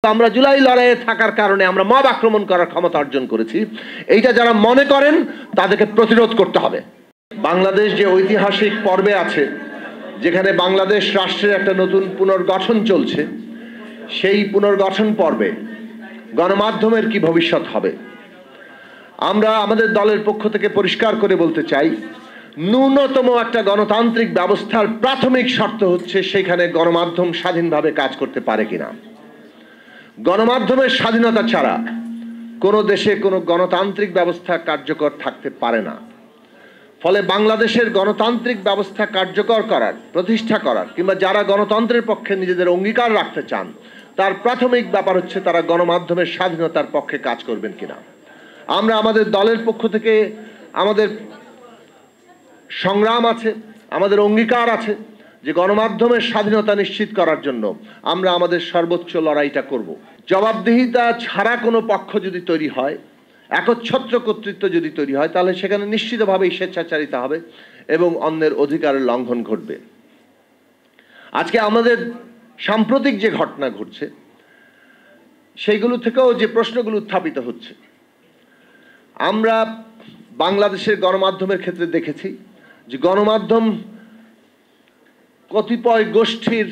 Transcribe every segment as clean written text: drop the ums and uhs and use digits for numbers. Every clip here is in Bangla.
আমরা জুলাই লড়াইয়ে থাকার কারণে আমরা মব আক্রমণ করার ক্ষমতা অর্জন করেছি, এইটা যারা মনে করেন তাদেরকে প্রতিরোধ করতে হবে। বাংলাদেশ যে ঐতিহাসিক পর্বে আছে, যেখানে বাংলাদেশ রাষ্ট্রের একটা নতুন পুনর্গঠন চলছে, সেই পুনর্গঠন পর্বে গণমাধ্যমের কি ভবিষ্যৎ হবে? আমরা আমাদের দলের পক্ষ থেকে পরিষ্কার করে বলতে চাই, ন্যূনতম একটা গণতান্ত্রিক ব্যবস্থার প্রাথমিক শর্ত হচ্ছে সেখানে গণমাধ্যম স্বাধীনভাবে কাজ করতে পারে কিনা। গণমাধ্যমের স্বাধীনতা ছাড়া কোনো দেশে কোনো গণতান্ত্রিক ব্যবস্থা কার্যকর থাকতে পারে না। ফলে বাংলাদেশের গণতান্ত্রিক ব্যবস্থা কার্যকর করার, প্রতিষ্ঠা করার, কিংবা যারা গণতন্ত্রের পক্ষে নিজেদের অঙ্গীকার রাখতে চান, তার প্রাথমিক ব্যাপার হচ্ছে তারা গণমাধ্যমের স্বাধীনতার পক্ষে কাজ করবেন কিনা। আমরা আমাদের দলের পক্ষ থেকে আমাদের সংগ্রাম আছে, আমাদের অঙ্গীকার আছে যে গণমাধ্যমের স্বাধীনতা নিশ্চিত করার জন্য আমরা আমাদের সর্বোচ্চ লড়াইটা করব। জবাবদিহিতা ছাড়া কোনো পক্ষ যদি তৈরি হয়, একচ্ছত্র কর্তৃত্ব যদি তৈরি হয়, তাহলে সেখানে নিশ্চিতভাবেই স্বেচ্ছাচারিতা হবে এবং অন্যের অধিকারের লঙ্ঘন ঘটবে। আজকে আমাদের সাম্প্রতিক যে ঘটনা ঘটছে, সেইগুলো থেকেও যে প্রশ্নগুলো উত্থাপিত হচ্ছে, আমরা বাংলাদেশের গণমাধ্যমের ক্ষেত্রে দেখেছি যে গণমাধ্যম কতিপয় গোষ্ঠীর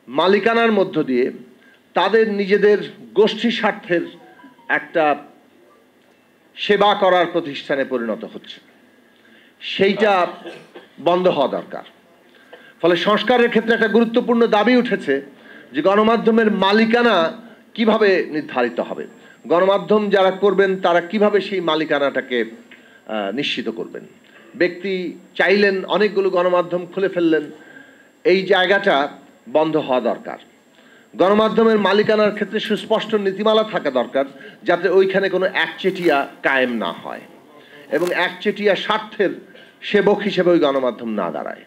মালিকানার মধ্য দিয়ে তাদের নিজেদের গোষ্ঠী স্বার্থের একটা সেবা করার প্রতিষ্ঠানে পরিণত হচ্ছে। সেইটা বন্ধ হওয়া দরকার। ফলে সংস্কারের ক্ষেত্রে একটা গুরুত্বপূর্ণ দাবি উঠেছে যে গণমাধ্যমের মালিকানা কিভাবে নির্ধারিত হবে, গণমাধ্যম যারা করবেন তারা কিভাবে সেই মালিকানাটাকে নিশ্চিত করবেন। ব্যক্তি চাইলেন, অনেকগুলো গণমাধ্যম খুলে ফেললেন, এই জায়গাটা বন্ধ হওয়া দরকার। গণমাধ্যমের মালিকানার ক্ষেত্রে সুস্পষ্ট নীতিমালা থাকা দরকার, যাতে ওইখানে কোনো একচেটিয়া কায়েম না হয় এবং একচেটিয়া স্বার্থের সেবক হিসেবে ওই গণমাধ্যম না দাঁড়ায়।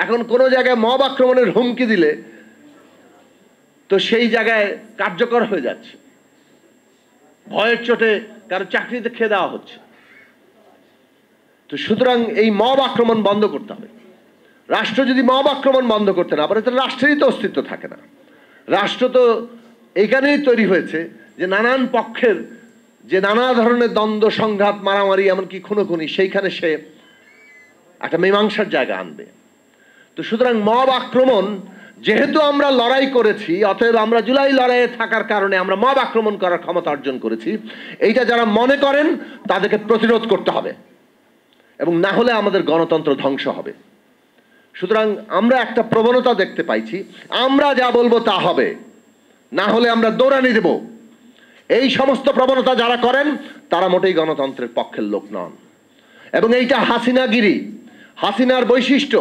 এখন কোনো জায়গায় মব আক্রমণের হুমকি দিলে তো সেই জায়গায় কার্যকর হয়ে যাচ্ছে, ভয়ের চোটে কারো চাকরিতে খেয়ে দেওয়া হচ্ছে। তো সুতরাং এই মব আক্রমণ বন্ধ করতে হবে। রাষ্ট্র যদি মব আক্রমণ বন্ধ করতে না পারে, তাহলে রাষ্ট্রেরই তো অস্তিত্ব থাকে না। রাষ্ট্র তো এইখানেই তৈরি হয়েছে যে নানান পক্ষের যে নানা ধরনের দ্বন্দ্ব, সংঘাত, মারামারি, এমনকি খুনোখুনি, সেইখানে সে একটা মীমাংসার জায়গা আনবে। তো সুতরাং মব আক্রমণ, যেহেতু আমরা লড়াই করেছি, অতএব আমরা জুলাই লড়াইয়ে থাকার কারণে আমরা মব আক্রমণ করার ক্ষমতা অর্জন করেছি, এইটা যারা মনে করেন তাদেরকে প্রতিরোধ করতে হবে এবং না হলে আমাদের গণতন্ত্র ধ্বংস হবে। সুতরাং আমরা একটা প্রবণতা দেখতে পাইছি, আমরা যা বলবো তা হবে, না হলে আমরা দৌড়ানি দেব। এই সমস্ত প্রবণতা যারা করেন তারা মোটেই গণতন্ত্রের পক্ষের লোক নন এবং এইটা হাসিনাগিরি, হাসিনার বৈশিষ্ট্য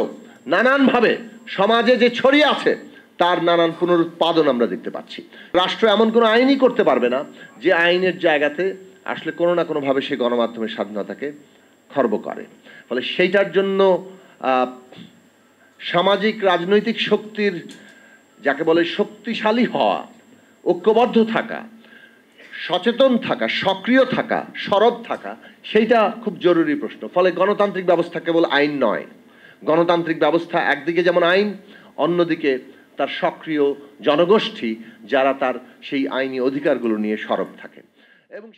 নানানভাবে সমাজে যে ছড়িয়ে আছে তার নানান পুনরুৎপাদন আমরা দেখতে পাচ্ছি। রাষ্ট্র এমন কোনো আইনই করতে পারবে না যে আইনের জায়গাতে আসলে কোনো না কোনোভাবে সে গণমাধ্যমের স্বাধীনতাকে খর্ব করে। ফলে সেইটার জন্য সামাজিক রাজনৈতিক শক্তির, যাকে বলে শক্তিশালী হওয়া, ঐক্যবদ্ধ থাকা, সচেতন থাকা, সক্রিয় থাকা, সরব থাকা, সেইটা খুব জরুরি প্রশ্ন। ফলে গণতান্ত্রিক ব্যবস্থা কেবল আইন নয়। গণতান্ত্রিক ব্যবস্থা একদিকে যেমন আইন, অন্যদিকে তার সক্রিয় জনগোষ্ঠী যারা তার সেই আইনি অধিকারগুলো নিয়ে সরব থাকে। এবং